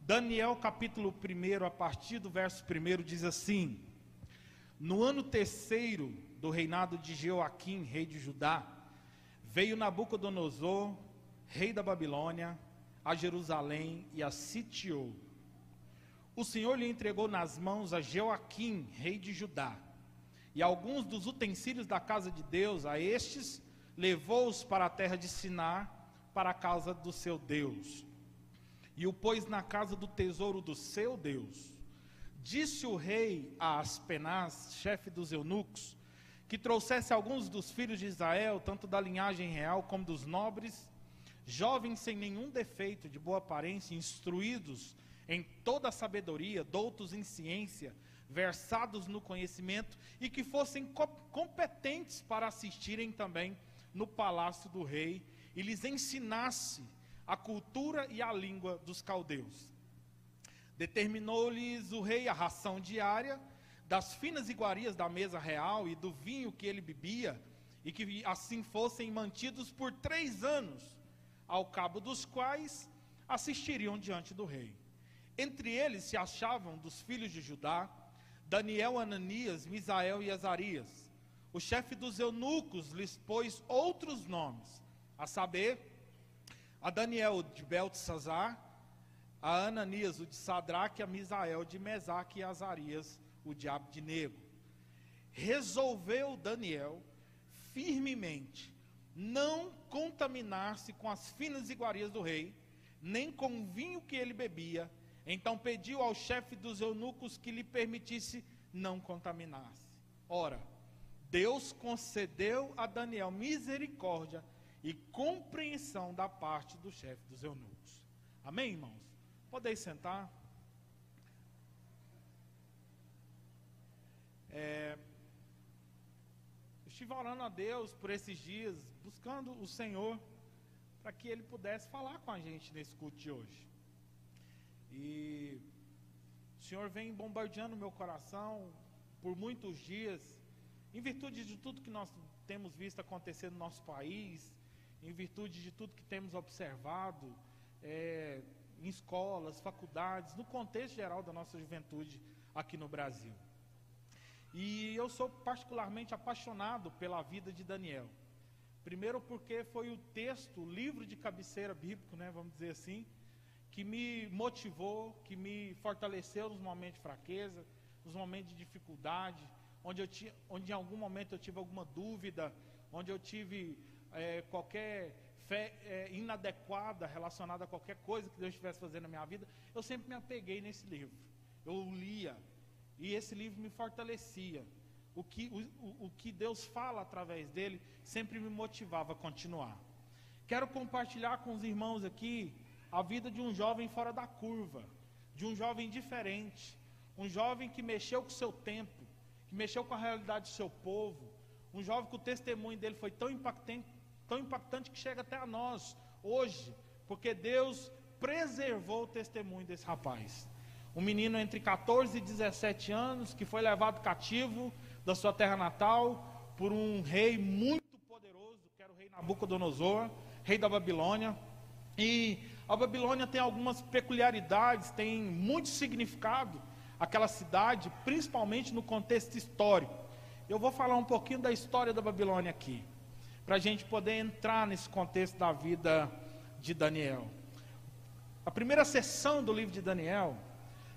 Daniel capítulo 1, a partir do verso 1, diz assim: No ano terceiro do reinado de Jeoaquim, rei de Judá, veio Nabucodonosor, rei da Babilônia, a Jerusalém e a sitiou. O Senhor lhe entregou nas mãos a Jeoaquim, rei de Judá, e alguns dos utensílios da casa de Deus. A estes levou-os para a terra de Sinar, para a casa do seu Deus, e o pôs na casa do tesouro do seu Deus. Disse o rei a Aspenaz, chefe dos eunucos, que trouxesse alguns dos filhos de Israel, tanto da linhagem real como dos nobres, jovens sem nenhum defeito, de boa aparência, instruídos em toda a sabedoria, doutos em ciência, versados no conhecimento, e que fossem competentes para assistirem também no palácio do rei, e lhes ensinasse a cultura e a língua dos caldeus. Determinou-lhes o rei a ração diária, das finas iguarias da mesa real e do vinho que ele bebia, e que assim fossem mantidos por 3 anos, ao cabo dos quais assistiriam diante do rei. Entre eles se achavam dos filhos de Judá, Daniel, Ananias, Misael e Azarias. O chefe dos eunucos lhes pôs outros nomes, a saber, a Daniel o de Beltesazar, a Ananias o de Sadraque, a Misael de Mesaque e a Azarias o de Abdenego. Resolveu Daniel firmemente não contaminar-se com as finas iguarias do rei, nem com o vinho que ele bebia. Então pediu ao chefe dos eunucos que lhe permitisse não contaminar-se. Ora, Deus concedeu a Daniel misericórdia e compreensão da parte do chefe dos eunucos. Amém, irmãos? Podeis sentar. Estive orando a Deus por esses dias, buscando o Senhor, para que Ele pudesse falar com a gente nesse culto de hoje. E o Senhor vem bombardeando meu coração por muitos dias, em virtude de tudo que nós temos visto acontecer no nosso país, em virtude de tudo que temos observado em escolas, faculdades, no contexto geral da nossa juventude aqui no Brasil. E eu sou particularmente apaixonado pela vida de Daniel. Primeiro porque foi o texto, o livro de cabeceira bíblico, vamos dizer assim, que me motivou, que me fortaleceu nos momentos de fraqueza, nos momentos de dificuldade, onde em algum momento eu tive alguma dúvida, onde eu tive qualquer fé inadequada relacionada a qualquer coisa que Deus estivesse fazendo na minha vida, eu sempre me apeguei nesse livro. Eu lia, e esse livro me fortalecia. O que Deus fala através dele sempre me motivava a continuar. Quero compartilhar com os irmãos aqui a vida de um jovem fora da curva, de um jovem diferente, um jovem que mexeu com o seu tempo, que mexeu com a realidade do seu povo, um jovem que o testemunho dele foi tão impactante que chega até a nós hoje, porque Deus preservou o testemunho desse rapaz. Um menino entre 14 e 17 anos, que foi levado cativo da sua terra natal, por um rei muito poderoso, que era o rei Nabucodonosor, rei da Babilônia. E a Babilônia tem algumas peculiaridades, tem muito significado, aquela cidade, principalmente no contexto histórico. Eu vou falar um pouquinho da história da Babilônia aqui, para a gente poder entrar nesse contexto da vida de Daniel. A primeira seção do livro de Daniel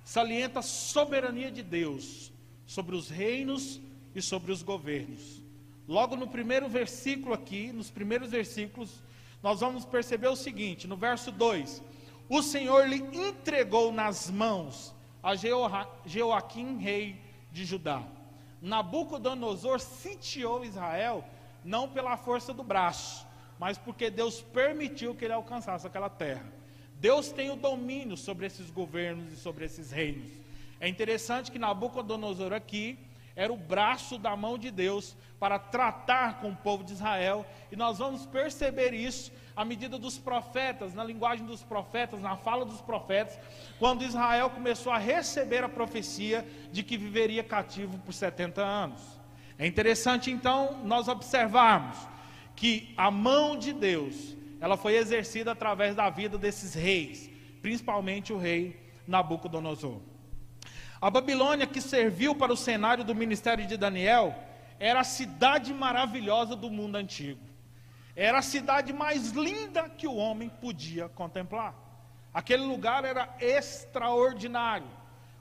salienta a soberania de Deus sobre os reinos e sobre os governos. Logo no primeiro versículo aqui, nos primeiros versículos, nós vamos perceber o seguinte, no verso 2: o Senhor lhe entregou nas mãos a Jeoaquim, rei de Judá. Nabucodonosor sitiou Israel, não pela força do braço, mas porque Deus permitiu que ele alcançasse aquela terra. Deus tem o domínio sobre esses governos e sobre esses reinos. É interessante que Nabucodonosor aqui era o braço da mão de Deus para tratar com o povo de Israel, e nós vamos perceber isso à medida dos profetas, na linguagem dos profetas, na fala dos profetas, quando Israel começou a receber a profecia de que viveria cativo por 70 anos. É interessante então nós observarmos que a mão de Deus, ela foi exercida através da vida desses reis, principalmente o rei Nabucodonosor. A Babilônia, que serviu para o cenário do ministério de Daniel, era a cidade maravilhosa do mundo antigo. Era a cidade mais linda que o homem podia contemplar. Aquele lugar era extraordinário.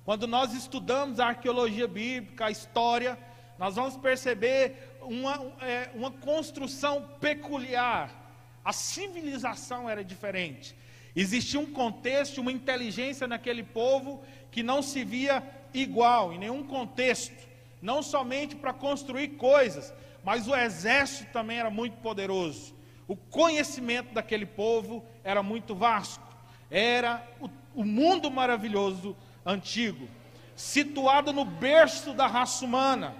Quando nós estudamos a arqueologia bíblica, a história, nós vamos perceber uma construção peculiar. A civilização era diferente. Existia um contexto, uma inteligência naquele povo que não se via igual em nenhum contexto. Não somente para construir coisas, mas o exército também era muito poderoso. O conhecimento daquele povo era muito vasto. Era o mundo maravilhoso antigo, situado no berço da raça humana.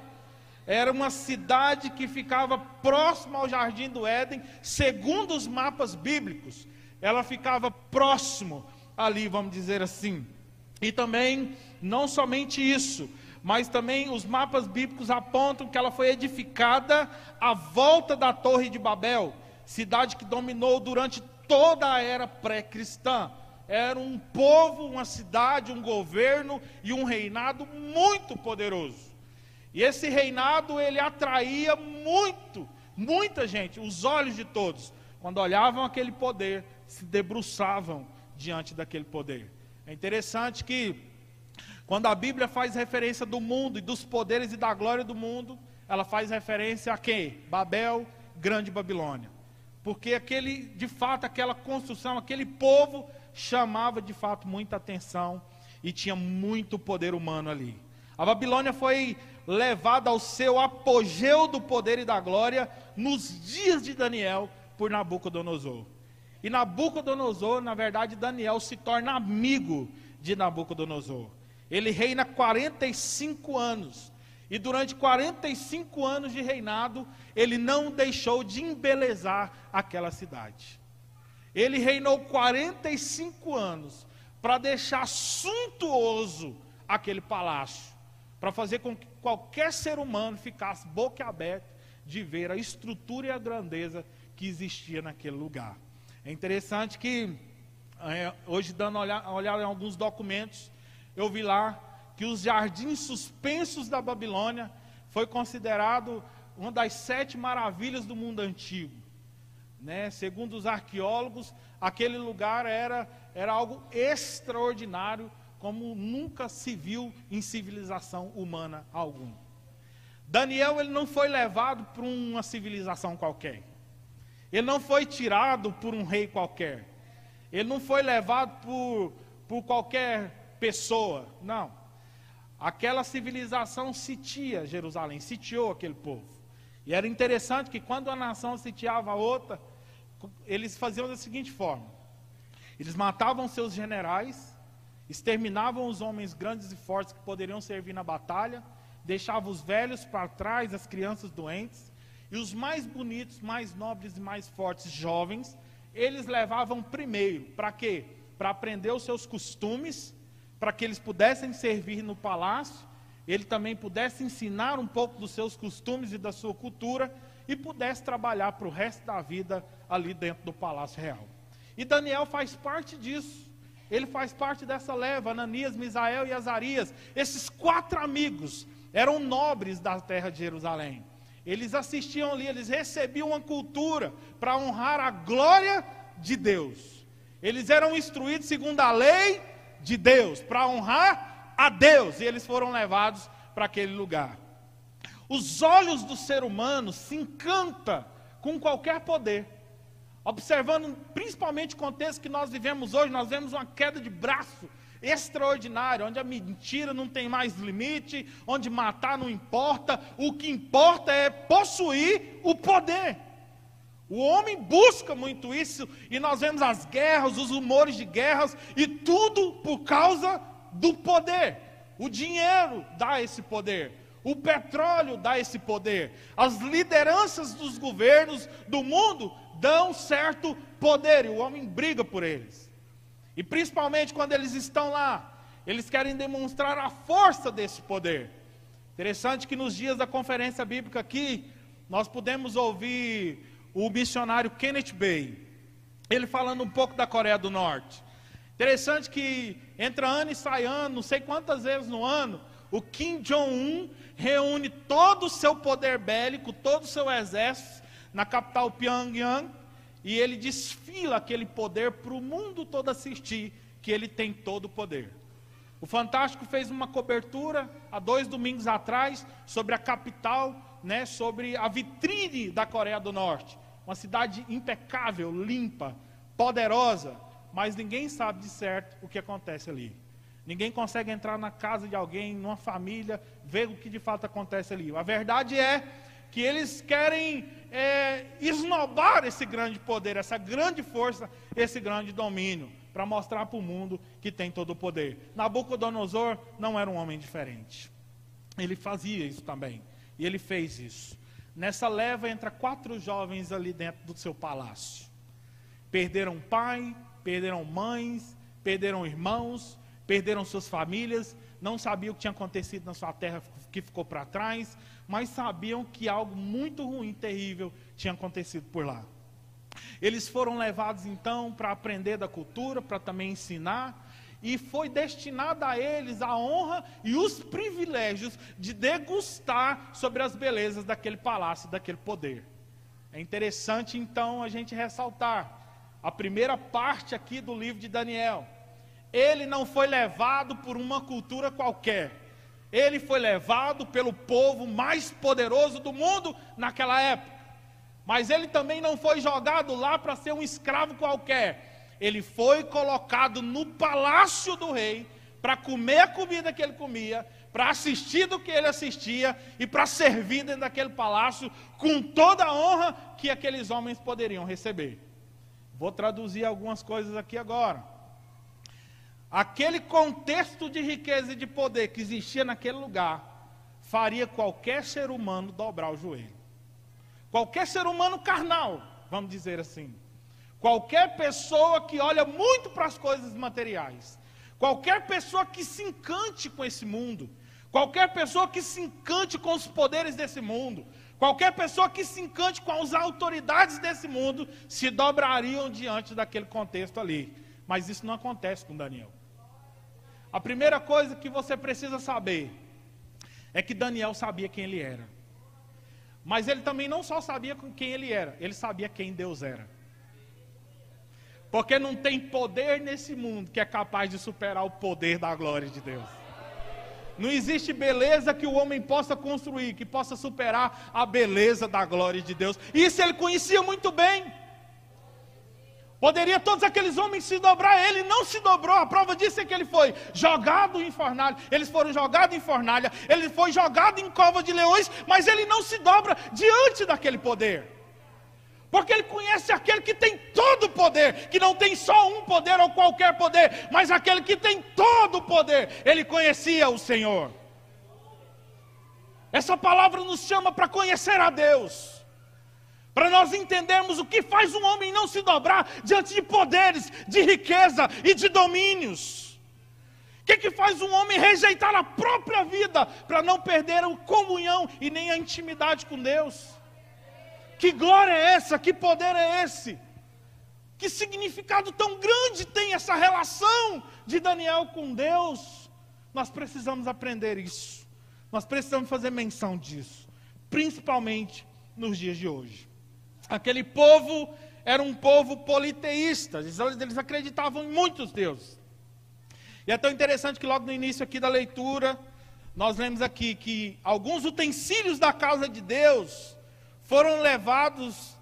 Era uma cidade que ficava próxima ao Jardim do Éden, segundo os mapas bíblicos. Ela ficava próximo ali, vamos dizer assim. E também, não somente isso, mas também os mapas bíblicos apontam que ela foi edificada à volta da Torre de Babel, cidade que dominou durante toda a era pré-cristã. Era um povo, uma cidade, um governo e um reinado muito poderoso. E esse reinado, ele atraía muita gente, os olhos de todos. Quando olhavam aquele poder, se debruçavam diante daquele poder. É interessante que, quando a Bíblia faz referência do mundo e dos poderes e da glória do mundo, ela faz referência a quem? Babel, Grande Babilônia. Porque de fato, aquela construção, aquele povo chamava de fato muita atenção e tinha muito poder humano ali. A Babilônia foi levada ao seu apogeu do poder e da glória nos dias de Daniel por Nabucodonosor. E Nabucodonosor, na verdade, Daniel se torna amigo de Nabucodonosor. Ele reina 45 anos. E durante 45 anos de reinado, ele não deixou de embelezar aquela cidade. Ele reinou 45 anos para deixar suntuoso aquele palácio, para fazer com que qualquer ser humano ficasse boquiaberto de ver a estrutura e a grandeza que existia naquele lugar. É interessante que, hoje dando uma olhada em alguns documentos, eu vi lá que os jardins suspensos da Babilônia foi considerado uma das 7 maravilhas do mundo antigo. Segundo os arqueólogos, aquele lugar era algo extraordinário, como nunca se viu em civilização humana alguma. Daniel, ele não foi levado por uma civilização qualquer. Ele não foi tirado por um rei qualquer. Ele não foi levado por qualquer pessoa, não. Aquela civilização sitiou aquele povo. E era interessante que quando a nação sitiava a outra, eles faziam da seguinte forma: eles matavam seus generais, exterminavam os homens grandes e fortes que poderiam servir na batalha, deixavam os velhos para trás, as crianças doentes, e os mais bonitos, mais nobres e mais fortes jovens, eles levavam primeiro. Para quê? Para aprender os seus costumes, para que eles pudessem servir no palácio, ele também pudesse ensinar um pouco dos seus costumes e da sua cultura, e pudesse trabalhar para o resto da vida ali dentro do palácio real. E Daniel faz parte disso. Ele faz parte dessa leva. Ananias, Misael e Azarias, esses 4 amigos, eram nobres da terra de Jerusalém. Eles assistiam ali, eles recebiam uma cultura para honrar a glória de Deus. Eles eram instruídos segundo a lei de Deus, para honrar a Deus, e eles foram levados para aquele lugar. Os olhos do ser humano se encantam com qualquer poder. Observando principalmente o contexto que nós vivemos hoje, nós vemos uma queda de braço extraordinária, onde a mentira não tem mais limite, onde matar não importa, o que importa é possuir o poder. O homem busca muito isso, e nós vemos as guerras, os rumores de guerras, e tudo por causa do poder. O dinheiro dá esse poder, o petróleo dá esse poder, as lideranças dos governos do mundo dão certo poder, e o homem briga por eles. E principalmente quando eles estão lá, eles querem demonstrar a força desse poder. Interessante que nos dias da conferência bíblica aqui, nós pudemos ouvir o missionário Kenneth Bay, ele falando um pouco da Coreia do Norte. Interessante que entra ano e sai ano, não sei quantas vezes no ano, o Kim Jong-un reúne todo o seu poder bélico, todo o seu exército na capital Pyongyang, e ele desfila aquele poder para o mundo todo assistir, que ele tem todo o poder. O Fantástico fez uma cobertura há 2 domingos atrás sobre a capital, né, sobre a vitrine da Coreia do Norte. Uma cidade impecável, limpa, poderosa, mas ninguém sabe de certo o que acontece ali. Ninguém consegue entrar na casa de alguém, numa família, ver o que de fato acontece ali. A verdade é que eles querem esnobar esse grande poder, essa grande força, esse grande domínio, para mostrar para o mundo que tem todo o poder. Nabucodonosor não era um homem diferente. Ele fazia isso também. E ele fez isso. Nessa leva entra 4 jovens ali dentro do seu palácio. Perderam pai, perderam mães, perderam irmãos, perderam suas famílias, não sabiam o que tinha acontecido na sua terra que ficou para trás, mas sabiam que algo muito ruim, terrível, tinha acontecido por lá. Eles foram levados então para aprender da cultura, para também ensinar, e foi destinada a eles a honra e os privilégios de degustar sobre as belezas daquele palácio, daquele poder. É interessante então a gente ressaltar a primeira parte aqui do livro de Daniel. Ele não foi levado por uma cultura qualquer. Ele foi levado pelo povo mais poderoso do mundo naquela época. Mas ele também não foi jogado lá para ser um escravo qualquer. Ele foi colocado no palácio do rei para comer a comida que ele comia, para assistir do que ele assistia e para servir dentro daquele palácio com toda a honra que aqueles homens poderiam receber. Vou traduzir algumas coisas aqui agora. Aquele contexto de riqueza e de poder que existia naquele lugar faria qualquer ser humano dobrar o joelho. Qualquer ser humano carnal, vamos dizer assim. Qualquer pessoa que olha muito para as coisas materiais. Qualquer pessoa que se encante com esse mundo. Qualquer pessoa que se encante com os poderes desse mundo. Qualquer pessoa que se encante com as autoridades desse mundo se dobrariam diante daquele contexto ali. Mas isso não acontece com Daniel. A primeira coisa que você precisa saber é que Daniel sabia quem ele era. Mas ele também não só sabia quem ele era, ele sabia quem Deus era. Porque não tem poder nesse mundo que é capaz de superar o poder da glória de Deus. Não existe beleza que o homem possa construir, que possa superar a beleza da glória de Deus. Isso ele conhecia muito bem. Poderia todos aqueles homens se dobrar, ele não se dobrou. A prova disso é que ele foi jogado em fornalha. Eles foram jogados em fornalha, ele foi jogado em cova de leões, mas ele não se dobra diante daquele poder. Porque ele conhece aquele que tem todo o poder, que não tem só um poder ou qualquer poder, mas aquele que tem todo o poder. Ele conhecia o Senhor. Essa palavra nos chama para conhecer a Deus. Para nós entendermos o que faz um homem não se dobrar diante de poderes, de riqueza e de domínios. O que faz um homem rejeitar a própria vida para não perder a comunhão e nem a intimidade com Deus? Que glória é essa? Que poder é esse? Que significado tão grande tem essa relação de Daniel com Deus? Nós precisamos aprender isso. Nós precisamos fazer menção disso. Principalmente nos dias de hoje. Aquele povo era um povo politeísta. Eles acreditavam em muitos deuses. E é tão interessante que logo no início aqui da leitura, nós lemos aqui que alguns utensílios da casa de Deus foram levados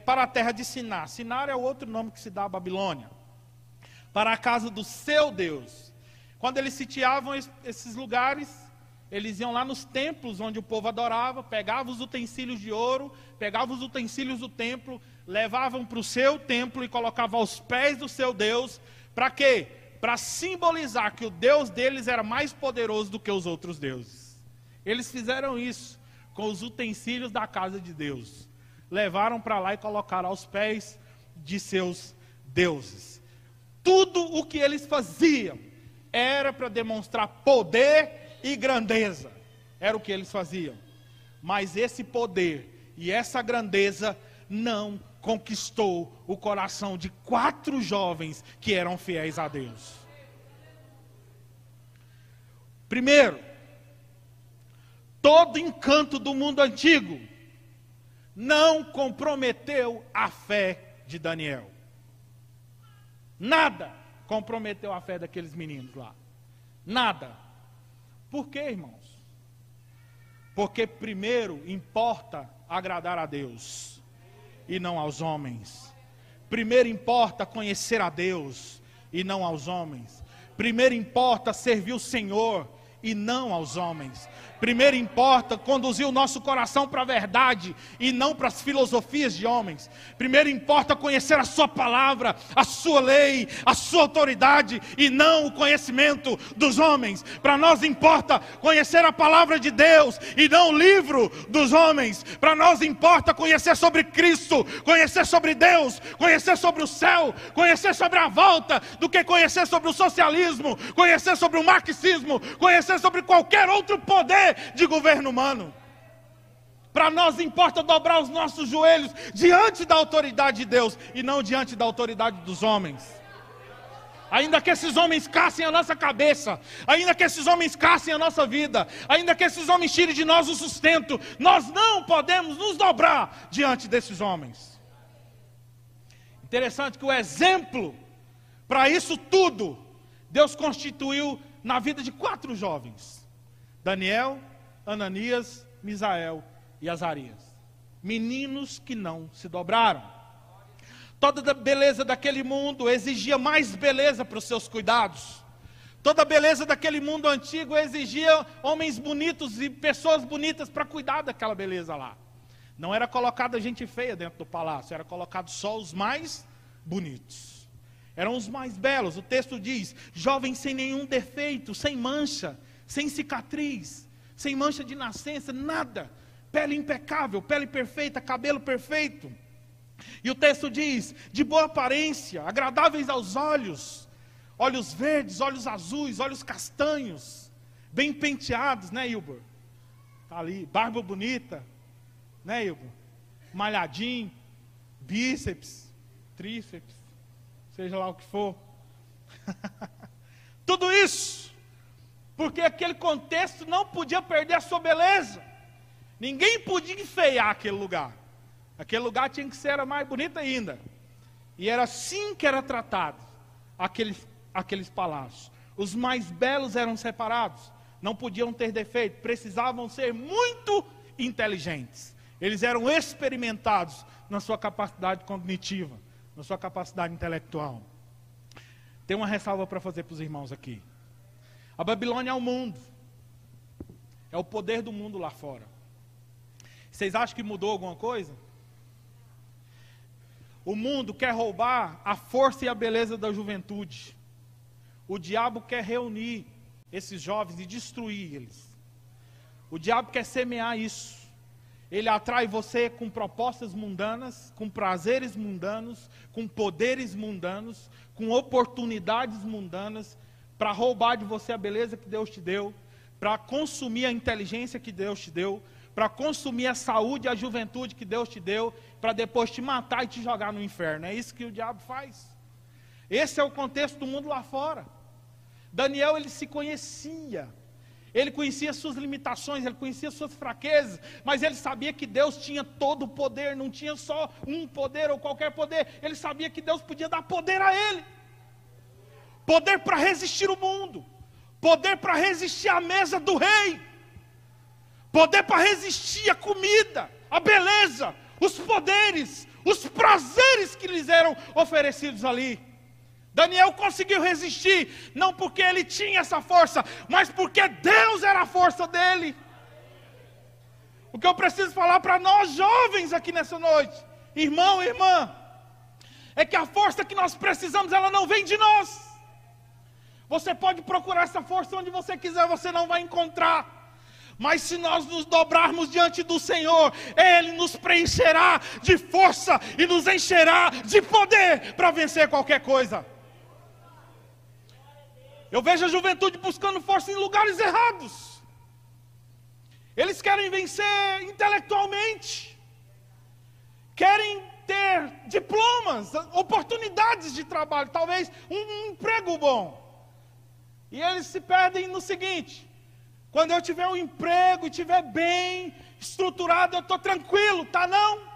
para a terra de Sinar. Sinar é o outro nome que se dá à Babilônia. Para a casa do seu Deus. Quando eles sitiavam esses lugares, eles iam lá nos templos onde o povo adorava, pegavam os utensílios de ouro, pegavam os utensílios do templo, levavam para o seu templo e colocavam aos pés do seu Deus. Para quê? Para simbolizar que o Deus deles era mais poderoso do que os outros deuses. Eles fizeram isso com os utensílios da casa de Deus. Levaram para lá e colocaram aos pés de seus deuses. Tudo o que eles faziam era para demonstrar poder e grandeza. Era o que eles faziam. Mas esse poder e essa grandeza não conquistou o coração de 4 jovens que eram fiéis a Deus. Primeiro, todo encanto do mundo antigo não comprometeu a fé de Daniel. Nada comprometeu a fé daqueles meninos lá. Nada. Por quê, irmãos? Porque primeiro importa agradar a Deus e não aos homens. Primeiro importa conhecer a Deus e não aos homens. Primeiro importa servir o Senhor e não aos homens. Primeiro importa conduzir o nosso coração para a verdade e não para as filosofias de homens. Primeiro importa conhecer a sua palavra, a sua lei, a sua autoridade e não o conhecimento dos homens. Para nós importa conhecer a palavra de Deus e não o livro dos homens. Para nós importa conhecer sobre Cristo, conhecer sobre Deus, conhecer sobre o céu, conhecer sobre a volta, do que conhecer sobre o socialismo, conhecer sobre o marxismo, conhecer sobre qualquer outro poder de governo humano. Para nós importa dobrar os nossos joelhos diante da autoridade de Deus e não diante da autoridade dos homens. Ainda que esses homens caçem a nossa cabeça, ainda que esses homens caçem a nossa vida, ainda que esses homens tirem de nós o sustento, nós não podemos nos dobrar diante desses homens. Interessante que o exemplo para isso tudo Deus constituiu na vida de 4 jovens: Daniel, Ananias, Misael e Azarias. Meninos que não se dobraram. Toda a beleza daquele mundo exigia mais beleza para os seus cuidados. Toda a beleza daquele mundo antigo exigia homens bonitos e pessoas bonitas para cuidar daquela beleza lá. Não era colocada gente feia dentro do palácio, era colocado só os mais bonitos. Eram os mais belos. O texto diz: jovens sem nenhum defeito, sem mancha, sem cicatriz, sem mancha de nascença, nada. Pele impecável, pele perfeita, cabelo perfeito. E o texto diz: de boa aparência, agradáveis aos olhos, olhos verdes, olhos azuis, olhos castanhos, bem penteados, né, Ilbor? Tá ali, barba bonita, né, Ilbor? Malhadinho, bíceps, tríceps, seja lá o que for. Tudo isso porque aquele contexto não podia perder a sua beleza. Ninguém podia enfeiar aquele lugar. Aquele lugar tinha que ser era mais bonito ainda. E era assim que era tratado aqueles palácios. Os mais belos eram separados. Não podiam ter defeito. Precisavam ser muito inteligentes. Eles eram experimentados na sua capacidade cognitiva, na sua capacidade intelectual. Tem uma ressalva para fazer para os irmãos aqui. A Babilônia é o mundo. É o poder do mundo lá fora. Vocês acham que mudou alguma coisa? O mundo quer roubar a força e a beleza da juventude. O diabo quer reunir esses jovens e destruir eles. O diabo quer semear isso. Ele atrai você com propostas mundanas, com prazeres mundanos, com poderes mundanos, com oportunidades mundanas, para roubar de você a beleza que Deus te deu, para consumir a inteligência que Deus te deu, para consumir a saúde e a juventude que Deus te deu, para depois te matar e te jogar no inferno. É isso que o diabo faz. Esse é o contexto do mundo lá fora. Daniel, ele se conhecia. Ele conhecia suas limitações, ele conhecia suas fraquezas, mas ele sabia que Deus tinha todo o poder, não tinha só um poder ou qualquer poder. Ele sabia que Deus podia dar poder a ele. Poder para resistir o mundo. Poder para resistir à mesa do rei. Poder para resistir à comida, à beleza, os poderes, os prazeres que lhes eram oferecidos ali. Daniel conseguiu resistir, não porque ele tinha essa força, mas porque Deus era a força dele. O que eu preciso falar para nós jovens aqui nessa noite, irmão e irmã, é que a força que nós precisamos, ela não vem de nós. Você pode procurar essa força onde você quiser, você não vai encontrar. Mas se nós nos dobrarmos diante do Senhor, Ele nos preencherá de força e nos encherá de poder para vencer qualquer coisa. Eu vejo a juventude buscando força em lugares errados. Eles querem vencer intelectualmente, querem ter boas, oportunidades de trabalho, talvez um emprego bom. E eles se perdem no seguinte: quando eu tiver um emprego e estiver bem estruturado, eu estou tranquilo, tá não?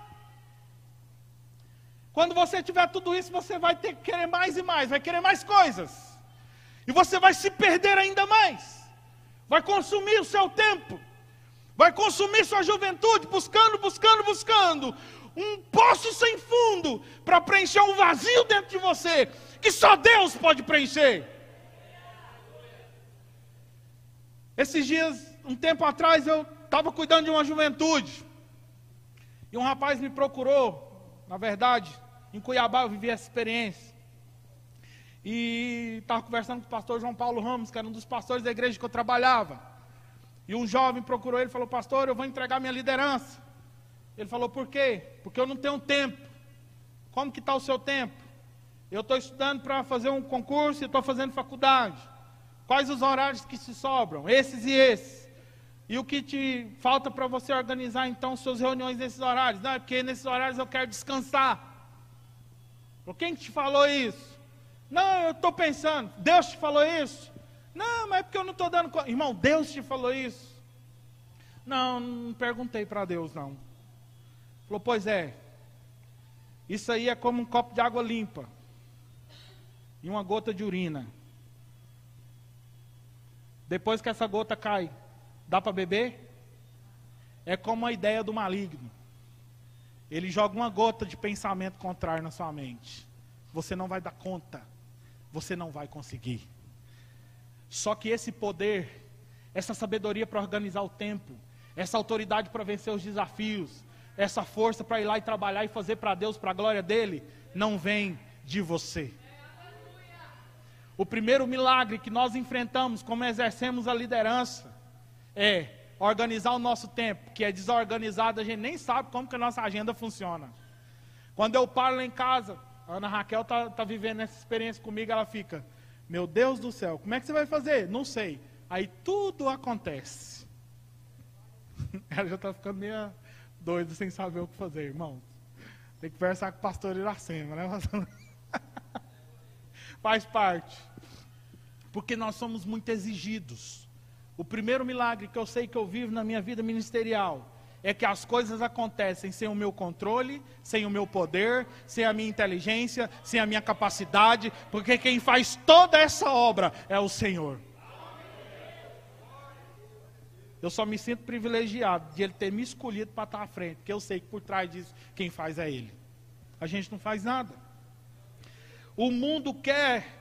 Quando você tiver tudo isso, você vai ter que querer mais e mais, vai querer mais coisas. E você vai se perder ainda mais. Vai consumir o seu tempo. Vai consumir sua juventude, buscando um poço sem fundo para preencher um vazio dentro de você, que só Deus pode preencher. Esses dias, um tempo atrás, eu estava cuidando de uma juventude. E um rapaz me procurou, na verdade, em Cuiabá eu vivi essa experiência. E estava conversando com o pastor João Paulo Ramos, que era um dos pastores da igreja que eu trabalhava. E um jovem procurou ele e falou: pastor, eu vou entregar minha liderança. Ele falou: por quê? Porque eu não tenho tempo. Como que está o seu tempo? Eu estou estudando para fazer um concurso e estou fazendo faculdade. Quais os horários que se sobram? Esses e esses. E o que te falta para você organizar então suas reuniões nesses horários? Não, é porque nesses horários eu quero descansar. Quem te falou isso? Não, eu estou pensando. Deus te falou isso? Não, mas é porque eu não estou dando conta. Irmão, Deus te falou isso? Não, não perguntei para Deus não. Falou: pois é. Isso aí é como um copo de água limpa e uma gota de urina. Depois que essa gota cai, dá para beber? É como a ideia do maligno. Ele joga uma gota de pensamento contrário na sua mente. Você não vai dar conta. Você não vai conseguir. Só que esse poder, essa sabedoria para organizar o tempo, essa autoridade para vencer os desafios, essa força para ir lá e trabalhar e fazer para Deus, para a glória dele, não vem de você. O primeiro milagre que nós enfrentamos, como exercemos a liderança, é organizar o nosso tempo, que é desorganizado, a gente nem sabe como que a nossa agenda funciona. Quando eu paro lá em casa, a Ana Raquel está vivendo essa experiência comigo, ela fica: meu Deus do céu, como é que você vai fazer? Não sei. Aí tudo acontece. Ela já está ficando meio doida, sem saber o que fazer, irmão. Tem que conversar com o pastor Iracema, né? Faz parte. Porque nós somos muito exigidos. O primeiro milagre que eu sei que eu vivo na minha vida ministerial é que as coisas acontecem sem o meu controle, sem o meu poder, sem a minha inteligência, sem a minha capacidade, porque quem faz toda essa obra é o Senhor. Eu só me sinto privilegiado de Ele ter me escolhido para estar à frente, porque eu sei que por trás disso quem faz é Ele. A gente não faz nada. O mundo quer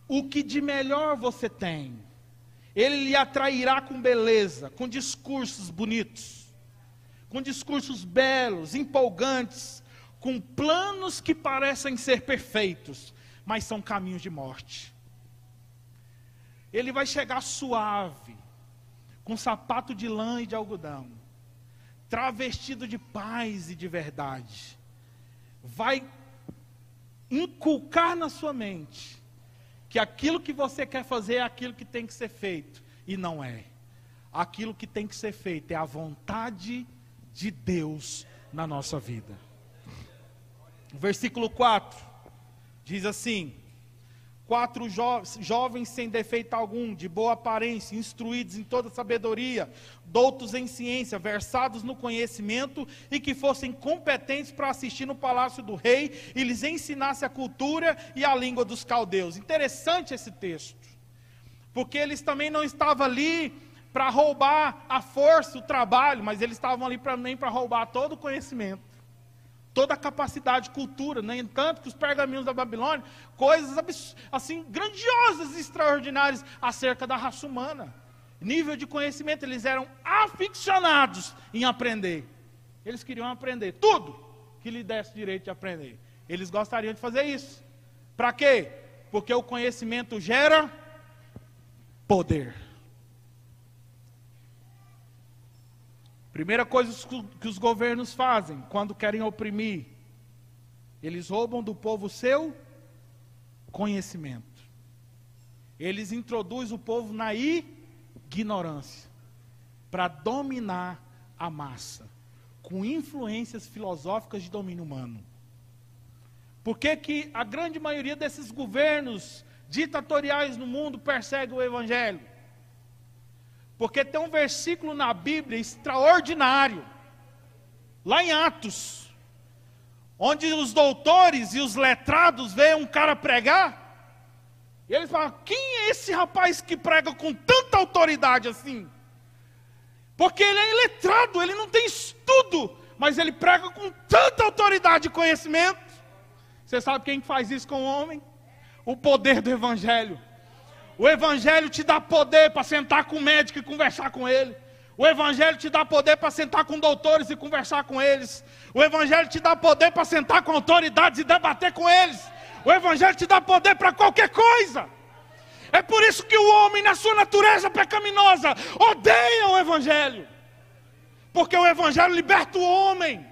o que de melhor você tem. Ele lhe atrairá com beleza, com discursos bonitos, com discursos belos, empolgantes, com planos que parecem ser perfeitos, mas são caminhos de morte. Ele vai chegar suave, com sapato de lã e de algodão, travestido de paz e de verdade. Vai inculcar na sua mente que aquilo que você quer fazer é aquilo que tem que ser feito, e não é. Aquilo que tem que ser feito é a vontade de Deus na nossa vida. O versículo 4 diz assim: 4 jovens sem defeito algum, de boa aparência, instruídos em toda sabedoria, doutos em ciência, versados no conhecimento, e que fossem competentes para assistir no palácio do rei, e lhes ensinasse a cultura e a língua dos caldeus. Interessante esse texto, porque eles também não estavam ali para roubar a força, o trabalho, mas eles estavam ali também para roubar todo o conhecimento, toda a capacidade, cultura. No entanto, que os pergaminhos da Babilônia, coisas assim grandiosas e extraordinárias acerca da raça humana, nível de conhecimento. Eles eram aficionados em aprender. Eles queriam aprender tudo que lhe desse direito de aprender. Eles gostariam de fazer isso. Para quê? Porque o conhecimento gera poder. Primeira coisa que os governos fazem quando querem oprimir: eles roubam do povo o seu conhecimento. Eles introduzem o povo na ignorância, para dominar a massa, com influências filosóficas de domínio humano. Por que que a grande maioria desses governos ditatoriais no mundo persegue o Evangelho? Porque tem um versículo na Bíblia extraordinário, lá em Atos, onde os doutores e os letrados veem um cara pregar, e eles falam: quem é esse rapaz que prega com tanta autoridade assim? Porque ele é iletrado, ele não tem estudo, mas ele prega com tanta autoridade e conhecimento. Você sabe quem faz isso com o homem? O poder do Evangelho. O Evangelho te dá poder para sentar com o médico e conversar com ele. O Evangelho te dá poder para sentar com doutores e conversar com eles. O Evangelho te dá poder para sentar com autoridades e debater com eles. O Evangelho te dá poder para qualquer coisa. É por isso que o homem, na sua natureza pecaminosa, odeia o Evangelho. Porque o Evangelho liberta o homem.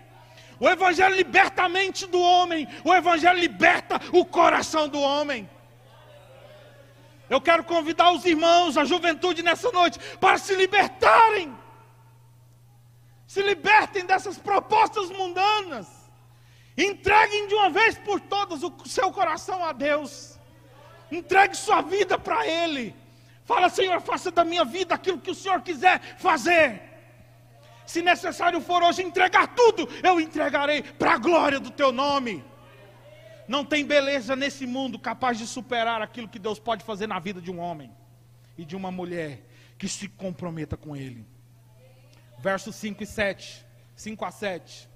O Evangelho liberta a mente do homem. O Evangelho liberta o coração do homem. Eu quero convidar os irmãos, a juventude nessa noite, para se libertarem. Se libertem dessas propostas mundanas. Entreguem de uma vez por todas o seu coração a Deus. Entregue sua vida para Ele. Fala: Senhor, faça da minha vida aquilo que o Senhor quiser fazer. Se necessário for hoje entregar tudo, eu entregarei para a glória do Teu nome. Não tem beleza nesse mundo capaz de superar aquilo que Deus pode fazer na vida de um homem e de uma mulher que se comprometa com Ele. Versos 5 a 7,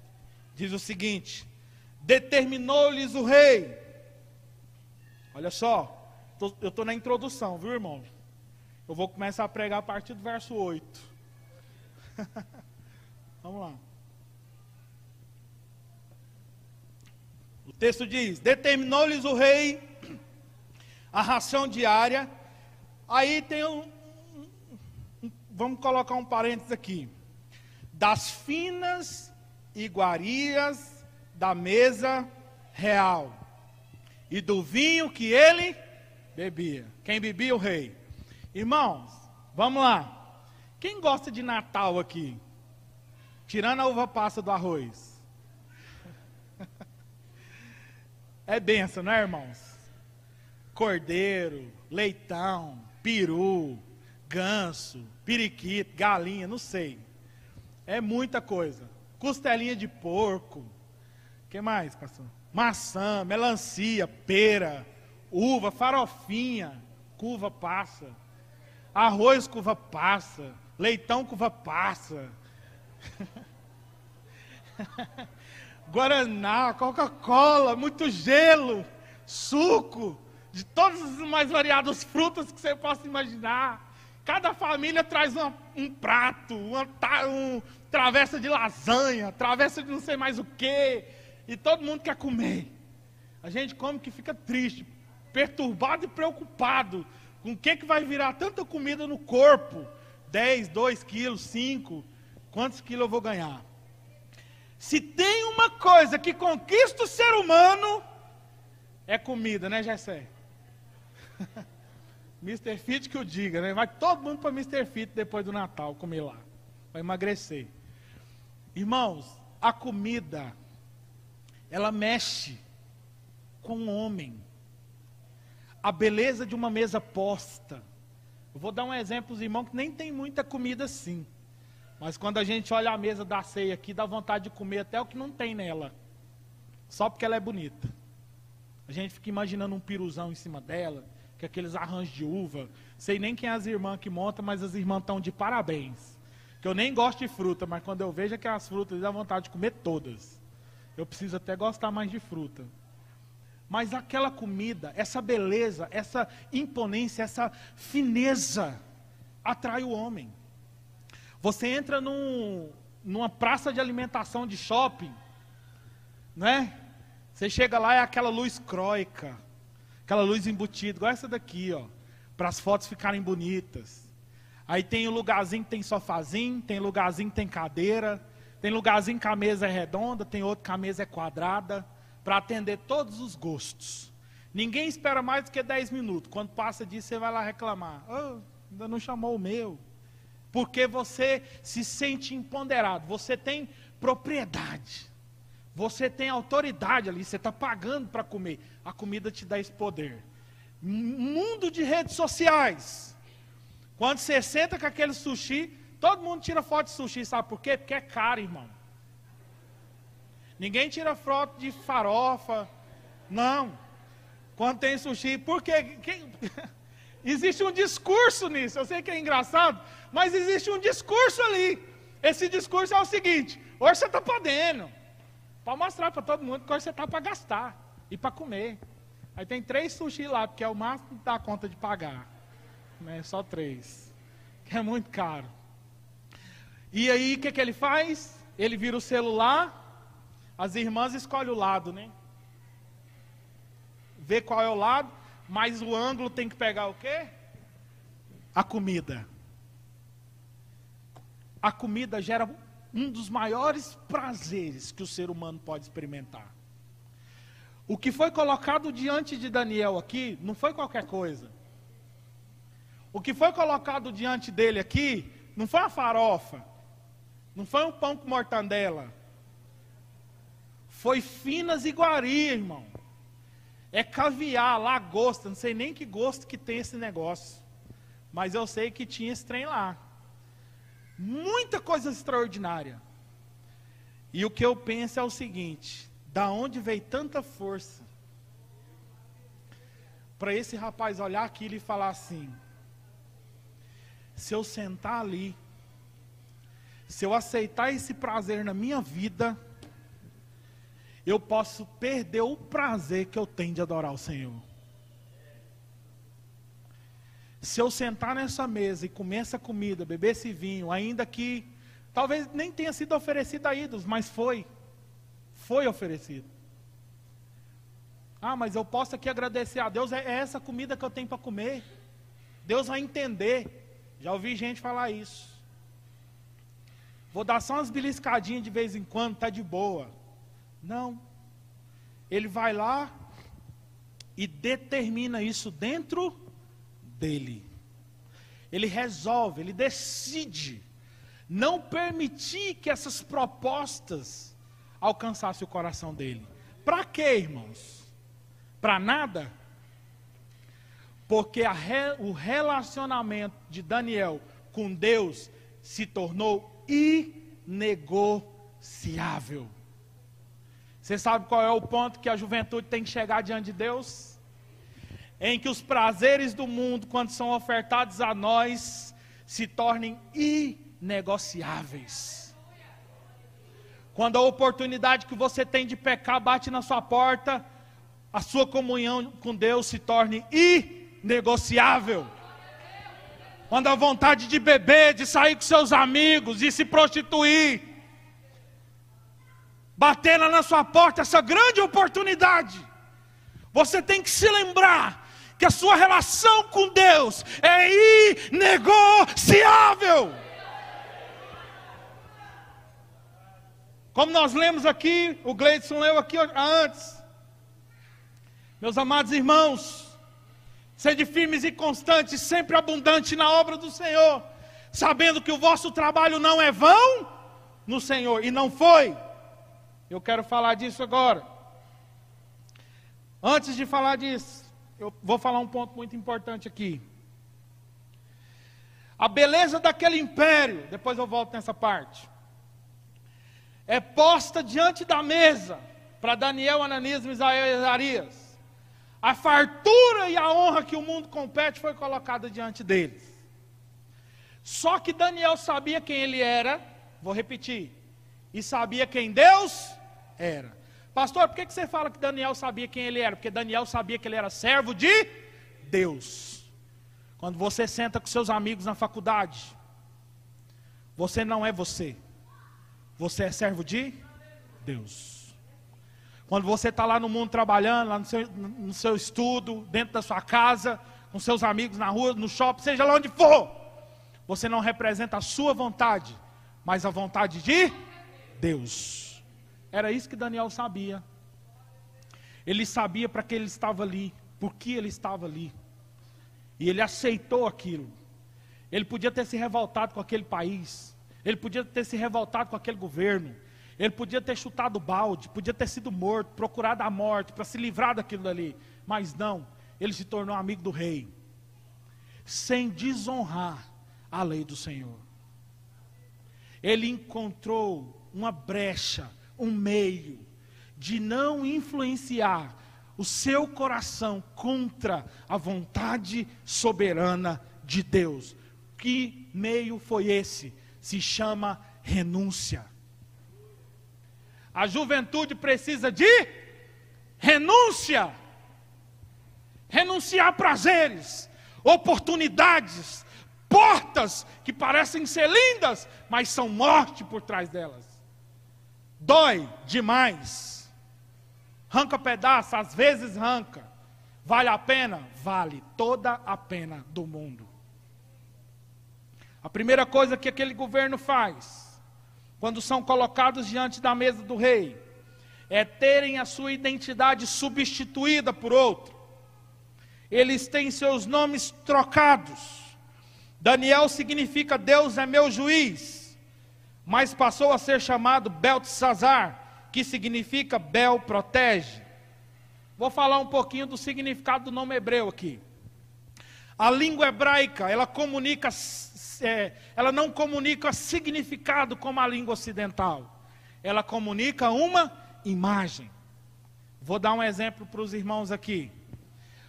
diz o seguinte: determinou-lhes o rei. Olha só, eu estou na introdução, viu, irmão? Eu vou começar a pregar a partir do verso 8. Vamos lá. O texto diz: determinou-lhes o rei a ração diária. Aí tem vamos colocar um parênteses aqui: das finas iguarias da mesa real e do vinho que ele bebia. Quem bebia? O rei. Irmãos, vamos lá. Quem gosta de Natal aqui? Tirando a uva passa do arroz. É bênção, não é, irmãos? Cordeiro, leitão, peru, ganso, periquito, galinha, não sei. É muita coisa. Costelinha de porco. O que mais, pastor? Maçã, melancia, pera, uva, farofinha, com uva passa. Arroz com uva passa. Leitão com uva passa. Guaraná, Coca-Cola, muito gelo, suco, de todas as mais variadas frutas que você possa imaginar. Cada família traz um prato, travessa de lasanha, travessa de não sei mais o que, e todo mundo quer comer. A gente come que fica triste, perturbado e preocupado com o que vai virar tanta comida no corpo. 10, 2 quilos, 5, quantos quilos eu vou ganhar? Se tem uma coisa que conquista o ser humano, é comida, né, Jessé? Mr. Fit que eu diga, né? Vai todo mundo para Mr. Fit depois do Natal comer lá. Vai emagrecer. Irmãos, a comida, ela mexe com o homem. A beleza de uma mesa posta. Eu vou dar um exemplo, os irmãos, que nem tem muita comida assim. Mas quando a gente olha a mesa da ceia aqui, dá vontade de comer até o que não tem nela. Só porque ela é bonita. A gente fica imaginando um piruzão em cima dela, que aqueles arranjos de uva. Sei nem quem é as irmãs que montam, mas as irmãs estão de parabéns. Que eu nem gosto de fruta, mas quando eu vejo aquelas frutas, dá vontade de comer todas. Eu preciso até gostar mais de fruta. Mas aquela comida, essa beleza, essa imponência, essa fineza, atrai o homem. Você entra numa praça de alimentação de shopping, né? Você chega lá, é aquela luz croica, aquela luz embutida, igual essa daqui, ó, para as fotos ficarem bonitas. Aí tem um lugarzinho que tem sofazinho, tem lugarzinho que tem cadeira, tem lugarzinho que a mesa é redonda, tem outro que a mesa é quadrada, para atender todos os gostos. Ninguém espera mais do que 10 minutos. Quando passa disso, você vai lá reclamar. Oh, ainda não chamou o meu. Porque você se sente empoderado, você tem propriedade. Você tem autoridade ali, você está pagando para comer. A comida te dá esse poder. Mundo de redes sociais. Quando você senta com aquele sushi, todo mundo tira foto de sushi, sabe por quê? Porque é caro, irmão. Ninguém tira foto de farofa. Não. Quando tem sushi, por quê? Existe um discurso nisso. Eu sei que é engraçado, mas existe um discurso ali. Esse discurso é o seguinte: hoje você está podendo. Para mostrar para todo mundo que hoje você está para gastar e para comer. Aí tem 3 sushi lá, porque é o máximo que dá conta de pagar. Né? Só 3. Que é muito caro. E aí, o que ele faz? Ele vira o celular, as irmãs escolhem o lado, né? Vê qual é o lado, mas o ângulo tem que pegar o quê? A comida. A comida gera um dos maiores prazeres que o ser humano pode experimentar. O que foi colocado diante de Daniel aqui, não foi qualquer coisa. O que foi colocado diante dele aqui, não foi uma farofa, não foi um pão com mortandela. Foi finas iguarias, irmão. É caviar, lagosta, não sei nem que gosto que tem esse negócio. Mas eu sei que tinha esse trem lá. Muita coisa extraordinária. E o que eu penso é o seguinte: da onde veio tanta força para esse rapaz olhar aquilo e falar assim: se eu sentar ali, se eu aceitar esse prazer na minha vida, eu posso perder o prazer que eu tenho de adorar o Senhor. Se eu sentar nessa mesa e comer essa comida, beber esse vinho, ainda que talvez nem tenha sido oferecido a ídolos, mas foi oferecido. Ah, mas eu posso aqui agradecer a Deus, é essa comida que eu tenho para comer. Deus vai entender. Já ouvi gente falar isso. Vou dar só umas beliscadinhas de vez em quando, tá de boa. Não. Ele vai lá e determina isso dentro dele. Ele resolve, ele decide não permitir que essas propostas alcançassem o coração dele. Para quê, irmãos? Para nada? Porque o relacionamento de Daniel com Deus se tornou inegociável. Você sabe qual é o ponto que a juventude tem que chegar diante de Deus? Em que os prazeres do mundo, quando são ofertados a nós, se tornem inegociáveis. Quando a oportunidade que você tem de pecar bate na sua porta, a sua comunhão com Deus se torne inegociável. Quando a vontade de beber, de sair com seus amigos, de se prostituir, bater lá na sua porta, essa grande oportunidade, você tem que se lembrar que a sua relação com Deus é inegociável. Como nós lemos aqui, o Gleidson leu aqui antes. Meus amados irmãos, sede firmes e constantes, sempre abundante na obra do Senhor, sabendo que o vosso trabalho não é vão no Senhor, e não foi. Eu quero falar disso agora. Antes de falar disso, eu vou falar um ponto muito importante aqui. A beleza daquele império, depois eu volto nessa parte, é posta diante da mesa para Daniel, Ananias, Misael e Azarias. A fartura e a honra que o mundo compete foi colocada diante deles. Só que Daniel sabia quem ele era, vou repetir, e sabia quem Deus era. Pastor, por que você fala que Daniel sabia quem ele era? Porque Daniel sabia que ele era servo de Deus. Quando você senta com seus amigos na faculdade, você não é você. Você é servo de Deus. Quando você está lá no mundo trabalhando, lá no seu estudo, dentro da sua casa, com seus amigos na rua, no shopping, seja lá onde for, você não representa a sua vontade, mas a vontade de Deus. Era isso que Daniel sabia. Ele sabia para que ele estava ali, por que ele estava ali. E ele aceitou aquilo. Ele podia ter se revoltado com aquele país. Ele podia ter se revoltado com aquele governo. Ele podia ter chutado o balde, podia ter sido morto, procurado a morte para se livrar daquilo ali. Mas não, ele se tornou amigo do rei, sem desonrar a lei do Senhor. Ele encontrou uma brecha, um meio de não influenciar o seu coração contra a vontade soberana de Deus. Que meio foi esse? Se chama renúncia. A juventude precisa de renúncia. Renunciar a prazeres, oportunidades, portas que parecem ser lindas, mas são morte por trás delas. Dói demais. Arranca pedaço, às vezes arranca. Vale a pena? Vale toda a pena do mundo. A primeira coisa que aquele governo faz, quando são colocados diante da mesa do rei, é terem a sua identidade substituída por outro. Eles têm seus nomes trocados. Daniel significa Deus é meu juiz, mas passou a ser chamado Beltesazar, que significa Bel protege. Vou falar um pouquinho do significado do nome hebreu aqui. A língua hebraica, ela não comunica significado como a língua ocidental. Ela comunica uma imagem. Vou dar um exemplo para os irmãos aqui.